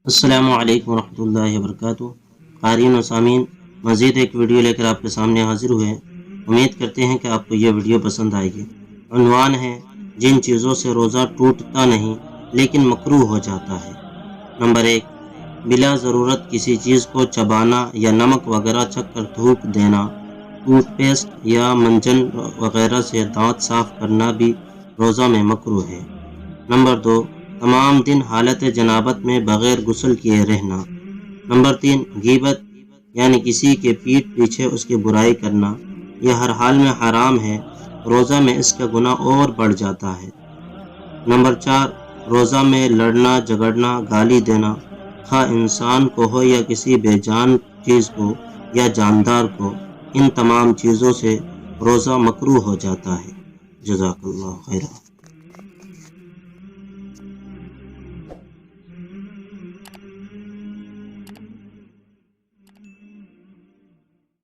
السلام علیکم ورحمۃ اللہ وبرکاتہ۔ قارئین و سامعین، مزید ایک ویڈیو لے کر آپ کے سامنے حاضر ہوئے ہیں۔ امید کرتے ہیں کہ آپ کو یہ ویڈیو پسند آئے گی۔ عنوان ہے جن چیزوں سے روزہ ٹوٹتا نہیں لیکن مکروہ ہو جاتا ہے۔ نمبر 1، بلا ضرورت کسی چیز کو چبانا یا نمک وغیرہ چکھ کر تھوک دینا۔ ٹوتھ پیسٹ یا منجن وغیرہ سے دانت صاف کرنا بھی روزہ میں مکروہ ہے۔ نمبر 2، تمام دن حالت جنابت میں بغیر غسل کیے رہنا۔ نمبر 3، غیبت یعنی کسی کے پیٹھ پیچھے اس کی برائی کرنا۔ یہ ہر حال میں حرام ہے، روزہ میں اس کا گناہ اور بڑھ جاتا ہے۔ نمبر 4، روزہ میں لڑنا جھگڑنا، گالی دینا، خواہ انسان کو ہو یا کسی بے جان چیز کو یا جاندار کو، ان تمام چیزوں سے روزہ مکروہ ہو جاتا ہے۔ جزاک اللہ خیرا۔